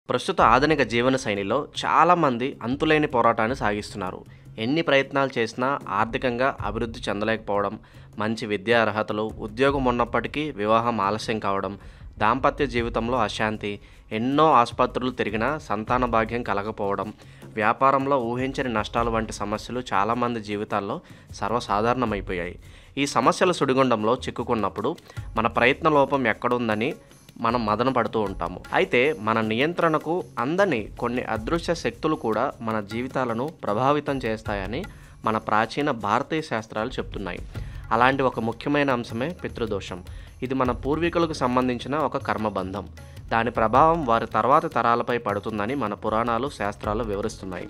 ప్రస్తుత ఆధునిక జీవనశైలిలో చాలామంది అంతులేని పోరాటాన్ని సాగిస్తున్నారు. ఎన్ని ప్రయత్నాలు చేసినా ఆర్థికంగా అభివృద్ధి చెందలేకపోవడం, మంచి విద్యా అర్హతలు, ఉద్యోగం ఉన్నప్పటికీ వివాహం ఆలస్యం కావడం, దాంపత్య జీవితంలో అశాంతి, ఎన్నో ఆసుపత్రులు తిరిగినా సంతాన భాగ్యం కలగకపోవడం, వ్యాపారంలో ఊహించని నష్టాలు వంటి సమస్యలు చాలామంది జీవితాల్లో సర్వసాధారణమైపోయాయి. ఈ సమస్యల సుడిగుండంలో చిక్కుకున్నప్పుడు మన ప్రయత్న లోపం ఎక్కడుందని మనం మదన పడుతూ ఉంటాము. అయితే మన నియంత్రణకు అందని కొన్ని అదృశ్య శక్తులు కూడా మన జీవితాలను ప్రభావితం చేస్తాయని మన ప్రాచీన భారతీయ శాస్త్రాలు చెప్తున్నాయి. అలాంటి ఒక ముఖ్యమైన అంశమే పితృదోషం. ఇది మన పూర్వీకులకు సంబంధించిన ఒక కర్మబంధం. దాని ప్రభావం వారి తర్వాతి తరాలపై పడుతుందని మన పురాణాలు, శాస్త్రాలు వివరిస్తున్నాయి.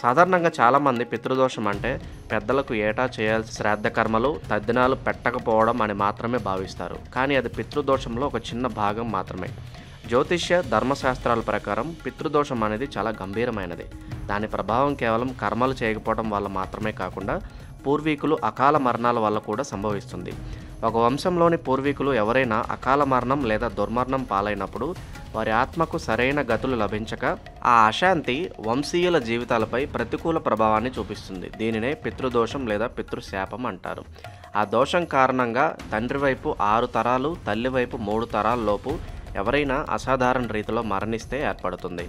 సాధారణంగా చాలామంది పితృదోషం అంటే పెద్దలకు ఏటా చేయాల్సిన శ్రాద్ధ కర్మలు, తద్దినాలు పెట్టకపోవడం అని మాత్రమే భావిస్తారు. కానీ అది పితృదోషంలో ఒక చిన్న భాగం మాత్రమే. జ్యోతిష్య, ధర్మశాస్త్రాల ప్రకారం పితృదోషం అనేది చాలా గంభీరమైనది. దాని ప్రభావం కేవలం కర్మలు చేయకపోవడం వల్ల మాత్రమే కాకుండా పూర్వీకులు అకాల మరణాల వల్ల కూడా సంభవిస్తుంది. ఒక వంశంలోని పూర్వీకులు ఎవరైనా అకాల మరణం లేదా దుర్మరణం పాలైనప్పుడు వారి ఆత్మకు సరైన గతులు లభించక ఆ అశాంతి వంశీయుల జీవితాలపై ప్రతికూల ప్రభావాన్ని చూపిస్తుంది. దీనినే పితృదోషం లేదా పితృశాపం అంటారు. ఆ దోషం కారణంగా తండ్రి వైపు 6 తరాలు, తల్లి వైపు 3 తరాల లోపు ఎవరైనా అసాధారణ రీతిలో మరణిస్తే ఏర్పడుతుంది.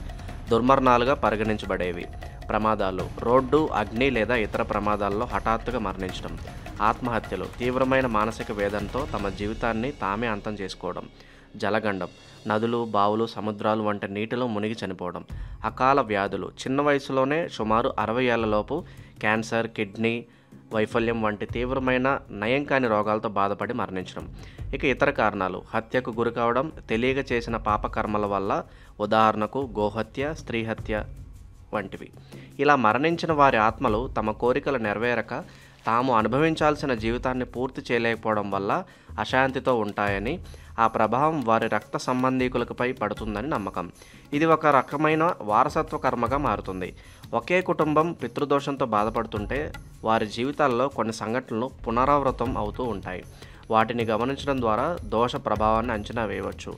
దుర్మరణాలుగా పరిగణించబడేవి ప్రమాదాలు, రోడ్డు, అగ్ని లేదా ఇతర ప్రమాదాల్లో హఠాత్తుగా మరణించడం, ఆత్మహత్యలు, తీవ్రమైన మానసిక వేదనతో తమ జీవితాన్ని తామే అంతం చేసుకోవడం, జలగండం, నదులు, బావులు, సముద్రాలు వంటి నీటిలో మునిగి చనిపోవడం, అకాల వ్యాధులు, చిన్న వయసులోనే సుమారు 60 ఏళ్లలోపు క్యాన్సర్, కిడ్నీ వైఫల్యం వంటి తీవ్రమైన నయం కాని రోగాలతో బాధపడి మరణించడం. ఇక ఇతర కారణాలు, హత్యకు గురి కావడం, తెలియక చేసిన పాపకర్మల వల్ల, ఉదాహరణకు గోహత్య, స్త్రీ హత్య వంటివి. ఇలా మరణించిన వారి ఆత్మలు తమ కోరికలు నెరవేరక తాము అనుభవించాల్సిన జీవితాన్ని పూర్తి చేయలేకపోవడం వల్ల అశాంతితో ఉంటాయని, ఆ ప్రభావం వారి రక్త సంబంధీకులపై పడుతుందని నమ్మకం. ఇది ఒక రకమైన వారసత్వ కర్మగా మారుతుంది. ఒకే కుటుంబం పితృదోషంతో బాధపడుతుంటే వారి జీవితాల్లో కొన్ని సంఘటనలు పునరావృతం అవుతూ ఉంటాయి. వాటిని గమనించడం ద్వారా దోష ప్రభావాన్ని అంచనా వేయవచ్చు.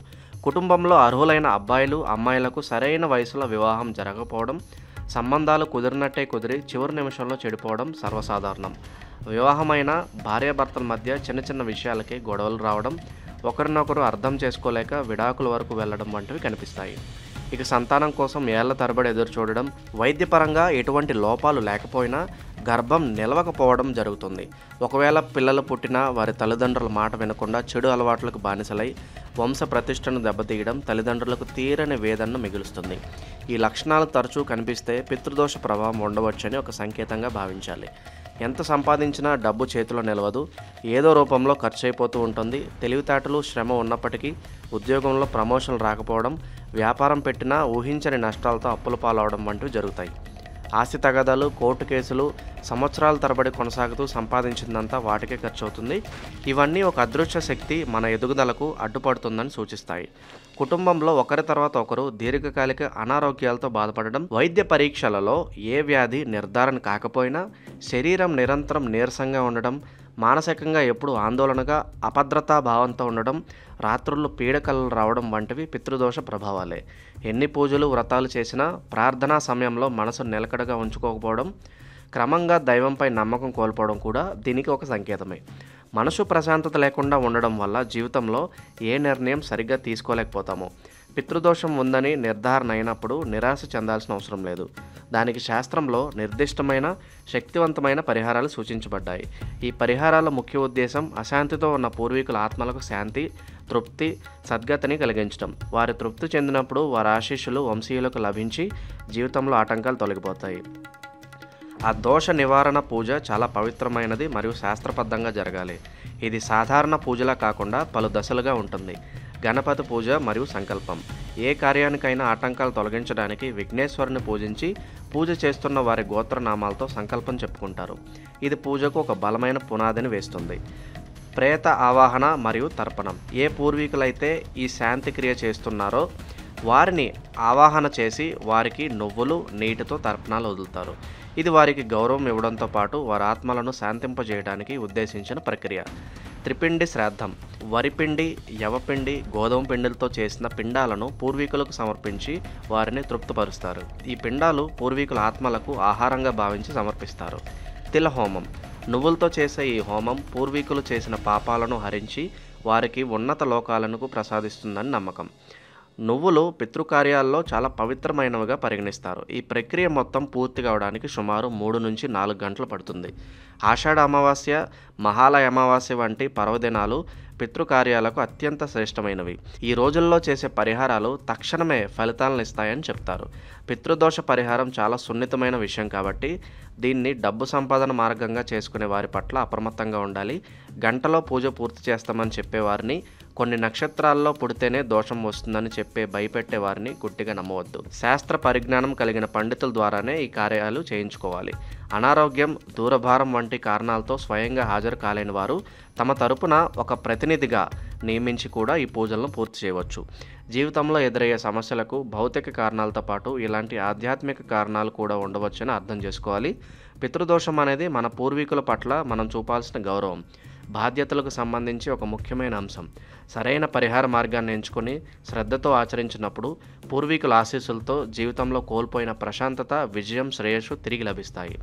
కుటుంబంలో అర్హులైన అబ్బాయిలు, అమ్మాయిలకు సరైన వయసులో వివాహం జరగకపోవడం, సంబంధాలు కుదిరినట్టే కుదిరి చివరి నిమిషంలో చెడిపోవడం సర్వసాధారణం. వివాహమైన భార్యాభర్తల మధ్య చిన్న చిన్న విషయాలకే గొడవలు రావడం, ఒకరినొకరు అర్థం చేసుకోలేక విడాకుల వరకు వెళ్ళడం వంటివి కనిపిస్తాయి. ఇక సంతానం కోసం ఏళ్ల తరబడి ఎదురు చూడడం, వైద్యపరంగా ఎటువంటి లోపాలు లేకపోయినా గర్భం నిలవకపోవడం జరుగుతుంది. ఒకవేళ పిల్లలు పుట్టినా వారి తల్లిదండ్రుల మాట వినకుండా చెడు అలవాట్లకు బానిసలై వంశ ప్రతిష్టను దెబ్బతీయడం తల్లిదండ్రులకు తీరని వేదనను మిగులుస్తుంది. ఈ లక్షణాలు తరచూ కనిపిస్తే పితృదోష ప్రభావం ఉండవచ్చని ఒక సంకేతంగా భావించాలి. ఎంత సంపాదించినా డబ్బు చేతిలో నిలవదు, ఏదో రూపంలో ఖర్చు అయిపోతూ ఉంటుంది. తెలివితేటలు, శ్రమ ఉన్నప్పటికీ ఉద్యోగంలో ప్రమోషన్లు రాకపోవడం, వ్యాపారం పెట్టినా ఊహించని నష్టాలతో అప్పుల పాలవడం వంటివి జరుగుతాయి. ఆస్తి తగాదాలు, కోర్టు కేసులు సంవత్సరాల తరబడి కొనసాగుతూ సంపాదించిందంతా వాటికే ఖర్చు అవుతుంది. ఇవన్నీ ఒక అదృశ్య శక్తి మన ఎదుగుదలకు అడ్డుపడుతుందని సూచిస్తాయి. కుటుంబంలో ఒకరి తర్వాత ఒకరు దీర్ఘకాలిక అనారోగ్యాలతో బాధపడడం, వైద్య పరీక్షలలో ఏ వ్యాధి నిర్ధారణ కాకపోయినా శరీరం నిరంతరం నీరసంగా ఉండడం, మానసికంగా ఎప్పుడు ఆందోళనగా, అభద్రతా భావంతో ఉండడం, రాత్రుల్లో పీడకలలు రావడం వంటివి పితృదోష ప్రభావాలే. ఎన్ని పూజలు, వ్రతాలు చేసినా ప్రార్థనా సమయంలో మనసు నిలకడగా ఉంచుకోకపోవడం, క్రమంగా దైవంపై నమ్మకం కోల్పోవడం కూడా దీనికి ఒక సంకేతమే. మనసు ప్రశాంతత లేకుండా ఉండడం వల్ల జీవితంలో ఏ నిర్ణయం సరిగ్గా తీసుకోలేకపోతాము. పితృదోషం ఉందని నిర్ధారణ అయినప్పుడు నిరాశ చెందాల్సిన అవసరం లేదు. దానికి శాస్త్రంలో నిర్దిష్టమైన శక్తివంతమైన పరిహారాలు సూచించబడ్డాయి. ఈ పరిహారాల ముఖ్య ఉద్దేశం అశాంతితో ఉన్న పూర్వీకుల ఆత్మలకు శాంతి, తృప్తి, సద్గతిని కలిగించడం. వారి తృప్తి చెందినప్పుడు వారి ఆశీస్సులు వంశీయులకు లభించి జీవితంలో ఆటంకాలు తొలగిపోతాయి. ఆ దోష నివారణ పూజ చాలా పవిత్రమైనది మరియు శాస్త్రబద్ధంగా జరగాలి. ఇది సాధారణ పూజలా కాకుండా పలు దశలుగా ఉంటుంది. గణపతి పూజ మరియు సంకల్పం. ఏ కార్యానికైనా ఆటంకాలు తొలగించడానికి విఘ్నేశ్వరుని పూజించి పూజ చేస్తున్న వారి గోత్రనామాలతో సంకల్పం చెప్పుకుంటారు. ఇది పూజకు ఒక బలమైన పునాదిని వేస్తుంది. ప్రేత ఆవాహన మరియు తర్పణం. ఏ పూర్వీకులైతే ఈ శాంతి క్రియ చేస్తున్నారో వారిని ఆవాహన చేసి వారికి నువ్వులు, నీటితో తర్పణాలు వదులుతారు. ఇది వారికి గౌరవం ఇవ్వడంతో పాటు వారి ఆత్మలను శాంతింపజేయడానికి ఉద్దేశించిన ప్రక్రియ. త్రిపిండి శ్రాద్ధం. వరిపిండి, యవపిండి, గోధుమ పిండిలతో చేసిన పిండాలను పూర్వీకులకు సమర్పించి వారిని తృప్తిపరుస్తారు. ఈ పిండాలు పూర్వీకుల ఆత్మలకు ఆహారంగా భావించి సమర్పిస్తారు. తిలహోమం. నువ్వులతో చేసే ఈ హోమం పూర్వీకులు చేసిన పాపాలను హరించి వారికి ఉన్నత లోకాలను ప్రసాదిస్తుందని నమ్మకం. నువ్వులు పితృకార్యాల్లో చాలా పవిత్రమైనవిగా పరిగణిస్తారు. ఈ ప్రక్రియ మొత్తం పూర్తి కావడానికి సుమారు 3 నుంచి 4 గంటలు పడుతుంది. ఆషాఢ అమావాస్య, మహాలయ అమావాస్య వంటి పర్వదినాలు పితృకార్యాలకు అత్యంత శ్రేష్టమైనవి. ఈ రోజుల్లో చేసే పరిహారాలు తక్షణమే ఫలితాలను ఇస్తాయని చెప్తారు. పితృదోష పరిహారం చాలా సున్నితమైన విషయం కాబట్టి దీన్ని డబ్బు సంపాదన మార్గంగా చేసుకునే వారి పట్ల అప్రమత్తంగా ఉండాలి. గంటలో పూజ పూర్తి చేస్తామని చెప్పేవారిని, కొన్ని నక్షత్రాల్లో పుడితేనే దోషం వస్తుందని భయపెట్టే వారిని గుడ్డిగా నమ్మవద్దు. శాస్త్ర పరిజ్ఞానం కలిగిన పండితుల ద్వారానే ఈ కార్యాలు చేయించుకోవాలి. అనారోగ్యం, దూరభారం వంటి కారణాలతో స్వయంగా హాజరు కాలేని వారు తమ తరపున ఒక ప్రతినిధిగా నియమించి కూడా ఈ పూజలను పూర్తి చేయవచ్చు. జీవితంలో ఎదురయ్యే సమస్యలకు భౌతిక కారణాలతో పాటు ఇలాంటి ఆధ్యాత్మిక కారణాలు కూడా ఉండవచ్చని అర్థం చేసుకోవాలి. పితృదోషం అనేది మన పూర్వీకుల పట్ల మనం చూపాల్సిన గౌరవం, బాధ్యతలకు సంబంధించి ఒక ముఖ్యమైన అంశం. సరైన పరిహార మార్గాన్ని ఎంచుకొని శ్రద్ధతో ఆచరించినప్పుడు పూర్వీకుల ఆశీస్సులతో జీవితంలో కోల్పోయిన ప్రశాంతత, విజయం, శ్రేయస్సు తిరిగి లభిస్తాయి.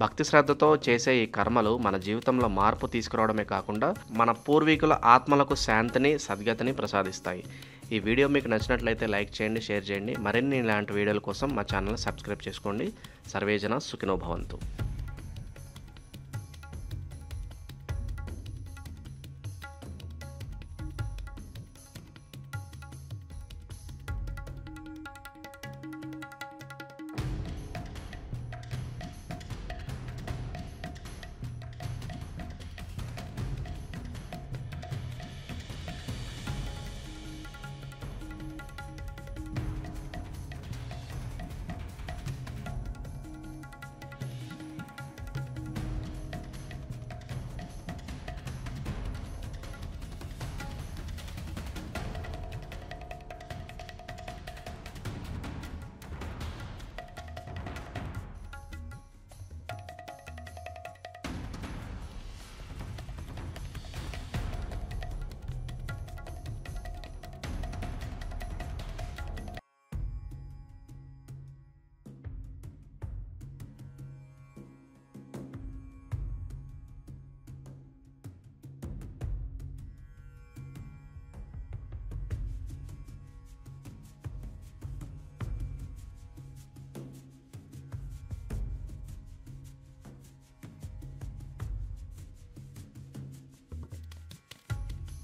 భక్తి శ్రద్ధతో చేసే ఈ కర్మలు మన జీవితంలో మార్పు తీసుకురావడమే కాకుండా మన పూర్వీకుల ఆత్మలకు శాంతిని, సద్గతిని ప్రసాదిస్తాయి. ఈ వీడియో మీకు నచ్చినట్లయితే లైక్ చేయండి, షేర్ చేయండి. మరిన్ని ఇలాంటి వీడియోల కోసం మా ఛానల్ని సబ్స్క్రైబ్ చేసుకోండి. సర్వేజన సుఖినో భవంతు.